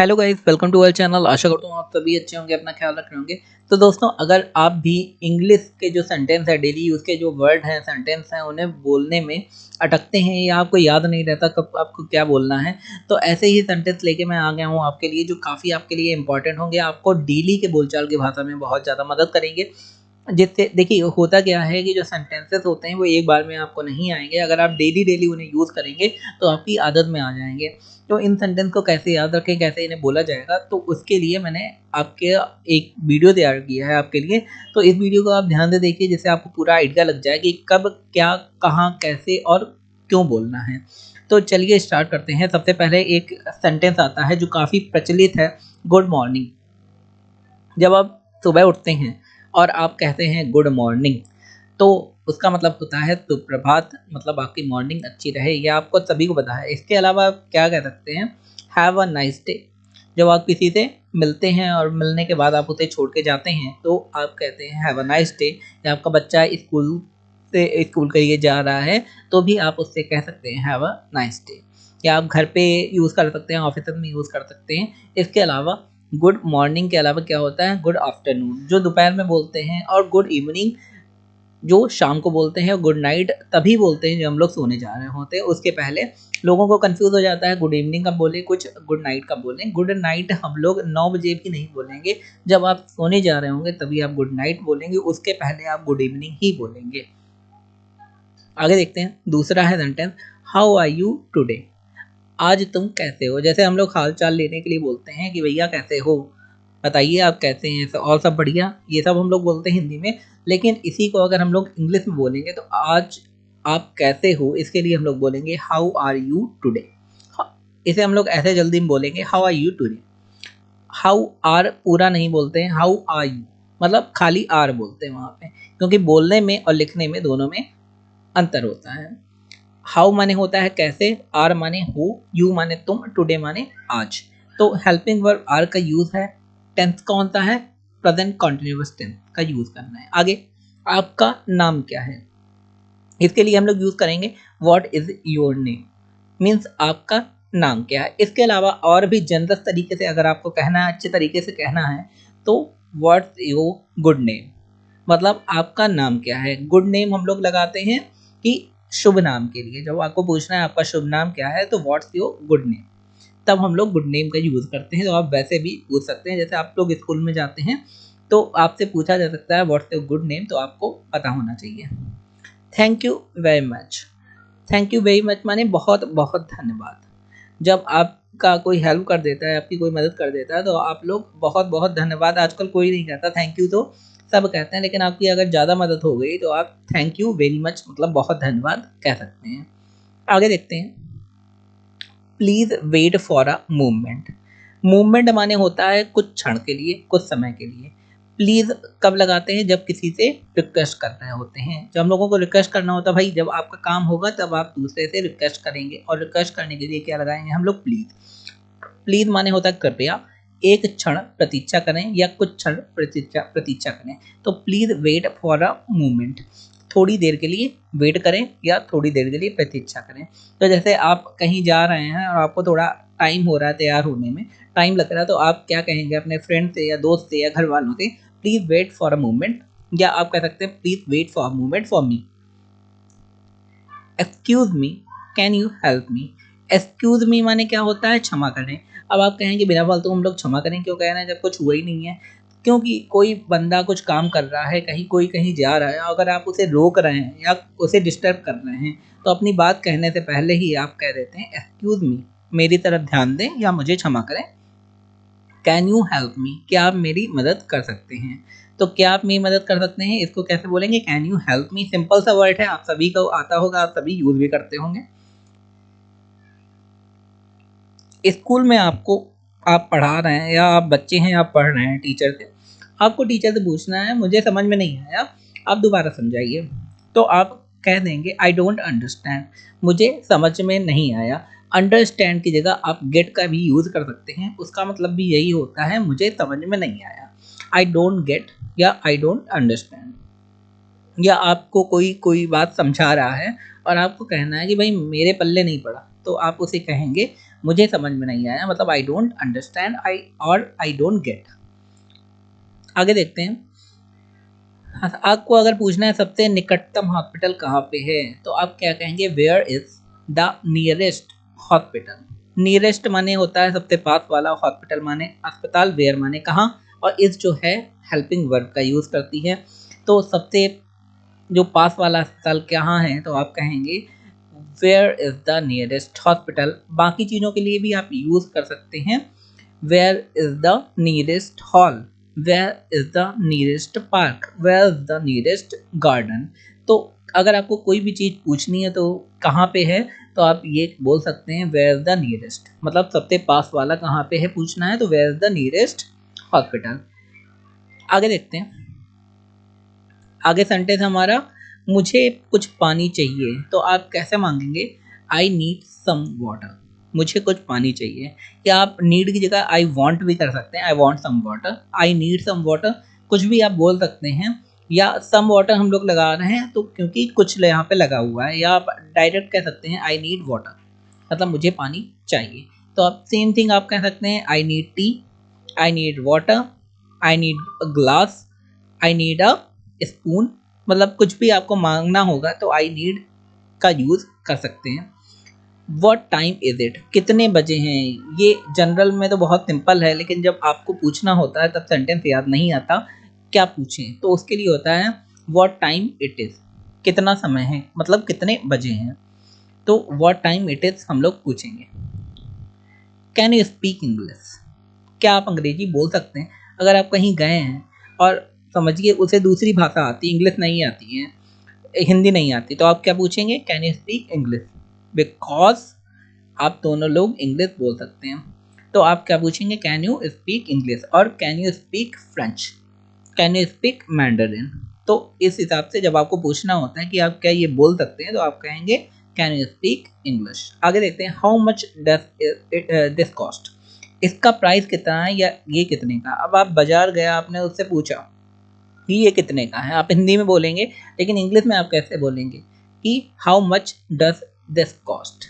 Hello guys, welcome to our channel. आशा करता हूँ आप सभी अच्छे होंगे, अपना ख्याल रख रहे होंगे। तो दोस्तों, अगर आप भी इंग्लिश के जो सेंटेंस है, डेली यूज़ के जो वर्ड हैं, सेंटेंस हैं, उन्हें बोलने में अटकते हैं या आपको याद नहीं रहता कब आपको क्या बोलना है, तो ऐसे ही सेंटेंस लेके मैं आ गया हूँ आपके लिए, जो काफ़ी आपके लिए इंपॉर्टेंट होंगे, आपको डेली के बोलचाल की भाषा में बहुत ज़्यादा मदद करेंगे। जिससे देखिए होता क्या है कि जो सेंटेंसेस होते हैं वो एक बार में आपको नहीं आएँगे, अगर आप डेली उन्हें यूज़ करेंगे तो आपकी आदत में आ जाएँगे। तो इन सेंटेंस को कैसे याद रखें, कैसे इन्हें बोला जाएगा, तो उसके लिए मैंने आपके एक वीडियो तैयार किया है आपके लिए। तो इस वीडियो को आप ध्यान से देखिए, जिससे आपको पूरा आइडिया लग जाए कि कब, क्या, कहाँ, कैसे और क्यों बोलना है। तो चलिए स्टार्ट करते हैं। सबसे पहले एक सेंटेंस आता है जो काफ़ी प्रचलित है, गुड मॉर्निंग। जब आप सुबह उठते हैं और आप कहते हैं गुड मॉर्निंग, तो उसका मतलब होता है सुप्रभात, मतलब आपकी मॉर्निंग अच्छी रहे, ये आपको सभी को पता है। इसके अलावा आप क्या कह सकते हैं, हैव अ नाइस डे। जब आप किसी से मिलते हैं और मिलने के बाद आप उसे छोड़ के जाते हैं तो आप कहते हैं हैव अ नाइस डे। या आपका बच्चा स्कूल के लिए जा रहा है तो भी आप उससे कह सकते हैं हैव अ नाइस डे। या आप घर पे यूज़ कर सकते हैं, ऑफिस में यूज़ कर सकते हैं। इसके अलावा गुड मॉर्निंग के अलावा क्या होता है, गुड आफ्टरनून जो दोपहर में बोलते हैं, और गुड इवनिंग जो शाम को बोलते हैं, और गुड नाइट तभी बोलते हैं जब हम लोग सोने जा रहे होते हैं। उसके पहले लोगों को कंफ्यूज हो जाता है, गुड इवनिंग कब बोले, कुछ गुड नाइट कब बोलें। गुड नाइट हम लोग 9 बजे भी नहीं बोलेंगे, जब आप सोने जा रहे होंगे तभी आप गुड नाइट बोलेंगे, उसके पहले आप गुड इवनिंग ही बोलेंगे। आगे देखते हैं, दूसरा है sentence how are you today. आज तुम कैसे हो। जैसे हम लोग हाल चाल लेने के लिए बोलते हैं कि भैया कैसे हो, बताइए आप कैसे हैं, और सब बढ़िया, ये सब हम लोग बोलते हैं हिंदी में। लेकिन इसी को अगर हम लोग इंग्लिश में बोलेंगे तो आज आप कैसे हो, इसके लिए हम लोग बोलेंगे हाउ आर यू टुडे। इसे हम लोग ऐसे जल्दी में बोलेंगे how are you today. How are पूरा नहीं बोलते हैं, हाउ आर यू मतलब खाली आर बोलते हैं वहाँ पे, क्योंकि बोलने में और लिखने में दोनों में अंतर होता है। हाउ माने होता है कैसे, आर माने हो, यू माने तुम, टुडे माने आज। तो हेल्पिंग वर्ब आर का यूज है। टेंस कौन सा है, प्रेजेंट कॉन्टिन्यूअस टेंस का यूज करना है। आगे, आपका नाम क्या है, इसके लिए हम लोग यूज करेंगे what is your name, means आपका नाम क्या है। इसके अलावा और भी जनरल तरीके से अगर आपको कहना है, अच्छे तरीके से कहना है, तो व्हाट्स योर गुड नेम, मतलब आपका नाम क्या है। गुड नेम हम लोग लगाते हैं कि शुभ नाम के लिए, जब आपको पूछना है आपका शुभ नाम क्या है तो व्हाट्स योर गुड नेम, तब हम लोग गुड नेम का यूज़ करते हैं। तो आप वैसे भी पूछ सकते हैं, जैसे आप लोग स्कूल में जाते हैं तो आपसे पूछा जा सकता है व्हाट्स योर गुड नेम, तो आपको पता होना चाहिए। Thank you very much. Thank you very much माने बहुत बहुत धन्यवाद। जब आपका कोई हेल्प कर देता है, आपकी कोई मदद कर देता है, तो आप लोग बहुत बहुत धन्यवाद, आजकल कोई नहीं कहता थैंक यू, तो सब कहते हैं, लेकिन आपकी अगर ज़्यादा मदद हो गई तो आप थैंक यू वेरी मच मतलब बहुत धन्यवाद कह सकते हैं। आगे देखते हैं, please wait for a movement. Movement माने होता है कुछ क्षण के लिए, कुछ समय के लिए। प्लीज़ कब लगाते हैं, जब किसी से रिक्वेस्ट कर रहे होते हैं। जब हम लोगों को रिक्वेस्ट करना होता है, भाई जब आपका काम होगा तब आप दूसरे से रिक्वेस्ट करेंगे, और रिक्वेस्ट करने के लिए क्या लगाएंगे हम लोग, प्लीज़। प्लीज़ माने होता है कृपया, एक क्षण प्रतीक्षा करें या कुछ क्षण प्रतीक्षा प्रतीक्षा करें। तो please wait for a moment, थोड़ी देर के लिए वेट करें या थोड़ी देर के लिए प्रतीक्षा करें। तो जैसे आप कहीं जा रहे हैं और आपको थोड़ा टाइम हो रहा है तैयार होने में, टाइम लग रहा है, तो आप क्या कहेंगे अपने फ्रेंड से या दोस्त से या घर वालों से, please wait for a moment. या आप कह सकते हैं please wait for a moment for me. Excuse me, can you help me. Excuse me माने क्या होता है, क्षमा करें। अब आप कहेंगे बिना फालतू हम लोग क्षमा करें क्यों कह रहे हैं जब कुछ हुआ ही नहीं है। क्योंकि कोई बंदा कुछ काम कर रहा है, कहीं कोई कहीं जा रहा है, अगर आप उसे रोक रहे हैं या उसे डिस्टर्ब कर रहे हैं, तो अपनी बात कहने से पहले ही आप कह देते हैं एक्सक्यूज मी, मेरी तरफ ध्यान दें या मुझे क्षमा करें। कैन यू हेल्प मी, क्या आप मेरी मदद कर सकते हैं। तो क्या आप मेरी मदद कर सकते हैं, इसको कैसे बोलेंगे, can you help me. Simple सा वर्ड है, आप सभी को आता होगा, आप सभी यूज भी करते होंगे। स्कूल में आपको, आप पढ़ा रहे हैं या आप बच्चे हैं, आप पढ़ रहे हैं, टीचर से आपको टीचर से पूछना है मुझे समझ में नहीं आया, आप दोबारा समझाइए। तो आप कह देंगे आई डोंट अंडरस्टैंड, मुझे समझ में नहीं आया। अंडरस्टैंड की जगह आप गेट का भी यूज़ कर सकते हैं, उसका मतलब भी यही होता है मुझे समझ में नहीं आया। आई डोंट गेट या आई डोंट अंडरस्टैंड। या आपको कोई बात समझा रहा है और आपको कहना है कि भाई मेरे पल्ले नहीं पड़ा, तो आप उसे कहेंगे मुझे समझ में नहीं आया, मतलब I don't understand, I don't get. आगे देखते हैं। आपको अगर पूछना है सबसे निकटतम हॉस्पिटल कहाँ पे है, तो आप क्या कहेंगे, where is the nearest hospital. Nearest माने होता है सबसे पास वाला, हॉस्पिटल माने अस्पताल, वेयर माने कहाँ, और इस जो है हेल्पिंग वर्ब का यूज करती है। तो सबसे जो पास वाला अस्पताल कहाँ है, तो आप कहेंगे where is the nearest hospital. बाकी चीज़ों के लिए भी आप यूज कर सकते हैं, where is the nearest hall, where is the nearest park, where is the nearest garden. तो अगर आपको कोई भी चीज़ पूछनी है तो कहाँ पे है, तो आप ये बोल सकते हैं वेयर इज द नियरेस्ट, मतलब सबसे पास वाला कहाँ पे है पूछना है तो where is the nearest hospital. आगे देखते हैं। आगे सेंटेंस हमारा, मुझे कुछ पानी चाहिए, तो आप कैसे मांगेंगे, आई नीड सम वाटर, मुझे कुछ पानी चाहिए। या आप नीड की जगह आई वांट भी कर सकते हैं, I want some water, I need some water, कुछ भी आप बोल सकते हैं। या सम वाटर हम लोग लगा रहे हैं तो क्योंकि कुछ यहाँ पे लगा हुआ है, या आप डायरेक्ट कह सकते हैं आई नीड वाटर, मतलब मुझे पानी चाहिए। तो आप सेम थिंग आप कह सकते हैं, I need T, I need water, I need a glass, I need a spoon, मतलब कुछ भी आपको मांगना होगा तो आई नीड का यूज कर सकते हैं। व्हाट टाइम इज इट, कितने बजे हैं, ये जनरल में तो बहुत सिंपल है, लेकिन जब आपको पूछना होता है तब सेंटेंस याद नहीं आता क्या पूछें, तो उसके लिए होता है व्हाट टाइम इट इज, कितना समय है, मतलब कितने बजे हैं, तो व्हाट टाइम इट इज हम लोग पूछेंगे। कैन यू स्पीक इंग्लिश, क्या आप अंग्रेजी बोल सकते हैं। अगर आप कहीं गए हैं और समझिए उसे दूसरी भाषा आती, इंग्लिश नहीं आती है, हिंदी नहीं आती, तो आप क्या पूछेंगे, can you speak English, because आप दोनों लोग इंग्लिश बोल सकते हैं। तो आप क्या पूछेंगे, कैन यू स्पीक इंग्लिश, और can you speak French, can you speak Mandarin. तो इस हिसाब से जब आपको पूछना होता है कि आप क्या ये बोल सकते हैं, तो आप कहेंगे कैन यू स्पीक इंग्लिश। आगे देखते हैं, how much does this cost, इसका प्राइस कितना है, या ये कितने का। अब आप बाजार गया, आपने उससे पूछा कि ये कितने का है, आप हिंदी में बोलेंगे, लेकिन इंग्लिश में आप कैसे बोलेंगे कि how much does this cost,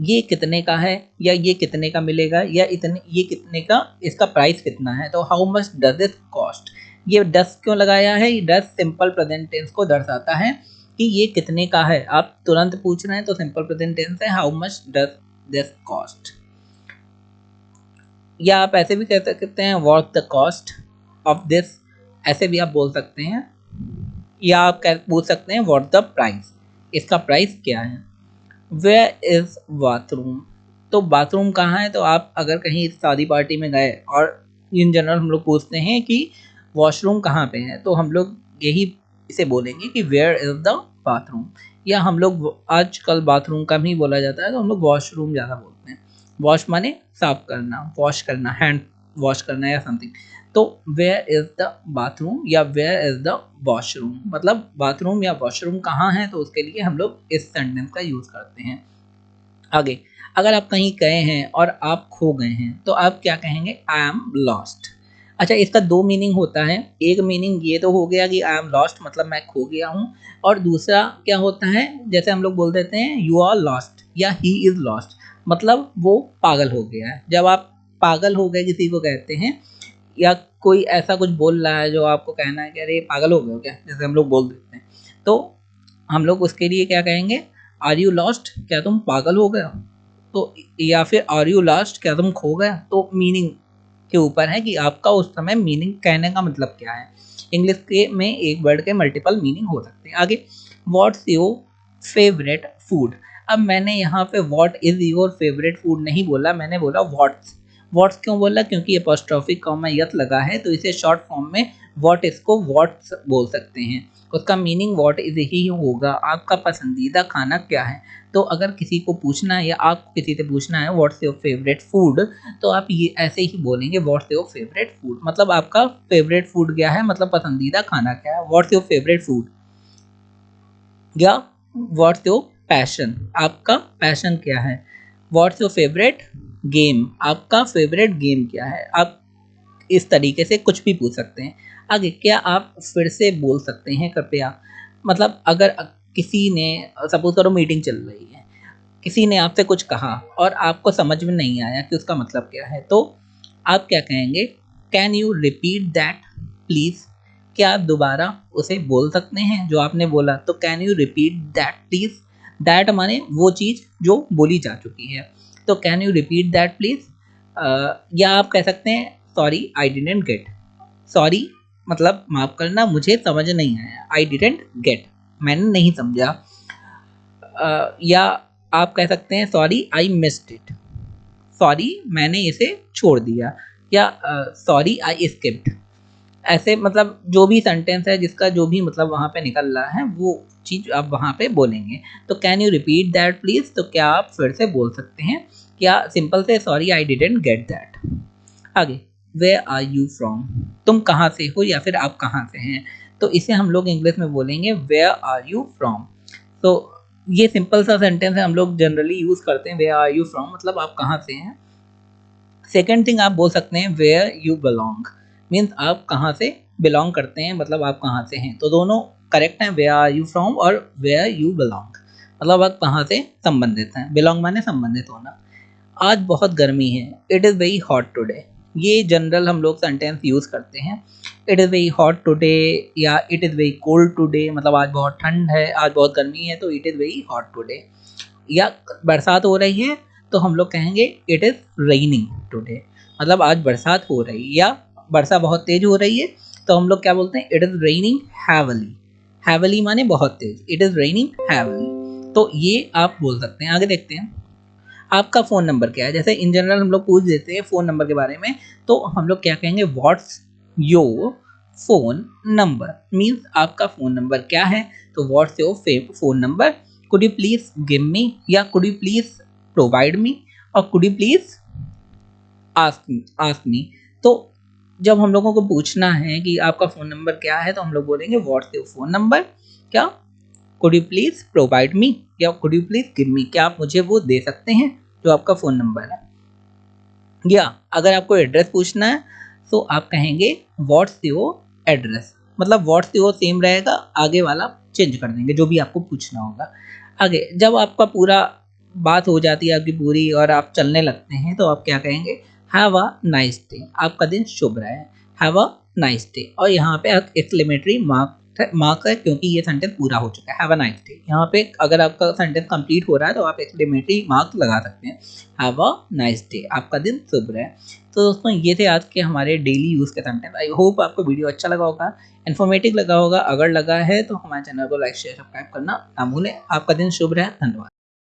ये कितने का है, या ये कितने का मिलेगा, या इतने, ये कितने का, इसका प्राइस कितना है। तो how much does this cost, ये डस क्यों लगाया है, ये डस सिंपल प्रेजेंट टेंस को दर्शाता है कि ये कितने का है। आप तुरंत पूछ रहे हैं तो सिंपल प्रेजेंट टेंस है how much does this cost. या आप ऐसे भी कह सकते हैं what the cost of this, ऐसे भी आप बोल सकते हैं। या आप पूछ सकते हैं व्हाट द प्राइस, इसका प्राइस क्या है। वेयर इज बाथरूम, तो बाथरूम कहाँ है, तो आप अगर कहीं शादी पार्टी में गए और इन जनरल हम लोग पूछते हैं कि वॉशरूम कहाँ पे है, तो हम लोग यही इसे बोलेंगे कि वेयर इज द बाथरूम। या हम लोग आजकल बाथरूम का भी बोला जाता है, तो हम लोग वॉशरूम ज़्यादा बोलते हैं। वॉश माने साफ करना, वॉश करना, हैंड वॉश करना या समथिंग। तो वेयर इज द बाथरूम या वेयर इज द वॉशरूम, मतलब बाथरूम या वॉशरूम कहाँ है, तो उसके लिए हम लोग इस सेंटेंस का यूज करते हैं। आगे, अगर आप कहीं गए हैं और आप खो गए हैं, तो आप क्या कहेंगे, आई एम लॉस्ट। अच्छा, इसका दो मीनिंग होता है। एक मीनिंग ये तो हो गया कि आई एम लॉस्ट, मतलब मैं खो गया हूँ, और दूसरा क्या होता है, जैसे हम लोग बोल देते हैं यू आर लॉस्ट या ही इज लॉस्ट, मतलब वो पागल हो गया है। जब आप पागल हो गए किसी को कहते हैं, या कोई ऐसा कुछ बोल रहा है जो आपको कहना है कि अरे पागल हो गए हो क्या, जैसे हम लोग बोल देते हैं, तो हम लोग उसके लिए क्या कहेंगे, आर यू लॉस्ट, क्या तुम पागल हो गए हो। तो या फिर आर यू लॉस्ट, क्या तुम खो गए। तो मीनिंग के ऊपर है कि आपका उस समय मीनिंग कहने का मतलब क्या है। इंग्लिश के में एक वर्ड के मल्टीपल मीनिंग हो सकते हैं। आगे, व्हाट्स योर फेवरेट फूड। अब मैंने यहाँ पे what is your favourite food नहीं बोला, मैंने बोला व्हाट्स। व्हाट्स क्यों बोला, क्योंकि एपोस्ट्रोफी कॉमा यस लगा है, तो इसे शॉर्ट फॉर्म में व्हाट इसको व्हाट्स बोल सकते हैं। उसका मीनिंग व्हाट इज ही होगा, आपका पसंदीदा खाना क्या है। तो अगर किसी को पूछना है या आपको किसी से पूछना है व्हाट्स योर फेवरेट फूड, तो आप ये ऐसे ही बोलेंगे व्हाट्स योर फेवरेट फूड, मतलब आपका फेवरेट फूड क्या है, मतलब पसंदीदा खाना क्या है, व्हाट्स योर फेवरेट फूड। या व्हाट्स योर पैशन, आपका पैशन क्या है। व्हाट्स योर फेवरेट गेम, आपका फेवरेट गेम क्या है। आप इस तरीके से कुछ भी पूछ सकते हैं। आगे, क्या आप फिर से बोल सकते हैं कृपया, मतलब अगर किसी ने सपोज करो मीटिंग चल रही है, किसी ने आपसे कुछ कहा और आपको समझ में नहीं आया कि उसका मतलब क्या है, तो आप क्या कहेंगे? Can you repeat that please? क्या आप दोबारा उसे बोल सकते हैं जो आपने बोला? तो can you repeat that please? That माने वो चीज जो बोली जा चुकी है, तो can you repeat that please? या आप कह सकते हैं sorry I didn't get. Sorry मतलब माफ करना, मुझे समझ नहीं आया। आई डिडंट गेट, मैंने नहीं समझा। या आप कह सकते हैं sorry I missed it. Sorry मैंने इसे छोड़ दिया। या सॉरी आई स्किप्ड। ऐसे मतलब जो भी सेंटेंस है जिसका जो भी मतलब वहाँ पे निकल रहा है वो चीज़ आप वहाँ पे बोलेंगे। तो can you repeat that please? तो क्या आप फिर से बोल सकते हैं? क्या सिंपल से sorry I didn't get that. आगे, वेयर आर यू फ्रॉम? तुम कहाँ से हो या फिर आप कहाँ से हैं? तो इसे हम लोग इंग्लिश में बोलेंगे वेयर आर यू फ्रॉम। तो ये सिंपल सा सेंटेंस है, हम लोग जनरली यूज करते हैं वेयर आर यू फ्रॉम, मतलब आप कहाँ से हैं। सेकेंड थिंग आप बोल सकते हैं वेयर यू बिलोंग, मीन्स आप कहाँ से बिलोंग करते हैं, मतलब आप कहाँ से हैं। तो दोनों करेक्ट हैं, वेयर आर यू फ्रॉम और वेयर यू बिलोंग, मतलब आप कहाँ से संबंधित हैं। बिलोंग माने संबंधित होना। आज बहुत गर्मी है, it is very hot today. ये जनरल हम लोग सेंटेंस यूज़ करते हैं। It is very hot today या it is very cold today, मतलब आज बहुत ठंड है, आज बहुत गर्मी है, तो it is very hot today. या बरसात हो रही है तो हम लोग कहेंगे इट इज़ रेनिंग टुडे, मतलब आज बरसात हो रही है। या वर्षा बहुत तेज हो रही है तो हम लोग क्या बोलते हैं? It is raining heavily. Heavily माने बहुत तेज, इट इज़ रेनिंग हैवली। तो ये आप बोल सकते हैं। आगे देखते हैं, आपका फ़ोन नंबर क्या है? जैसे इन जनरल हम लोग पूछ देते हैं फ़ोन नंबर के बारे में, तो हम लोग क्या कहेंगे? What's your phone number, means आपका फ़ोन नंबर क्या है? तो what's your phone number, could you please give me, या could you please provide me, और could you please ask me. तो जब हम लोगों को पूछना है कि आपका फ़ोन नंबर क्या है, तो हम लोग बोलेंगे व्हाट्स योर फ़ोन नंबर, क्या could you please provide me, या could you please give me, क्या आप मुझे वो दे सकते हैं जो आपका फ़ोन नंबर है। या अगर आपको एड्रेस पूछना है तो आप कहेंगे व्हाट्स योर एड्रेस, मतलब व्हाट्स योर सेम रहेगा, आगे वाला चेंज कर देंगे जो भी आपको पूछना होगा। आगे जब आपका पूरा बात हो जाती है आपकी पूरी और आप चलने लगते हैं, तो आप क्या कहेंगे? हैव अ नाइस डे, आपका दिन शुभ रहे। हैव अ नाइस डे, और यहाँ पे एक्सक्लेमेटरी मार्क है क्योंकि ये सेंटेंस पूरा हो चुका है। हैव अ नाइस डे, यहाँ पे अगर आपका सेंटेंस कंप्लीट हो रहा है तो आप एक्सक्लेमेटरी मार्क लगा सकते हैं। हैव अ नाइस डे, आपका दिन शुभ रहे। तो दोस्तों ये थे आज के हमारे डेली यूज़ के सेंटेंस। आई होप आपको वीडियो अच्छा लगा होगा, इन्फॉर्मेटिव लगा होगा। अगर लगा है तो हमारे चैनल को लाइक शेयर सब्सक्राइब करना ना भूलें। आपका दिन शुभ रहे। धन्यवाद।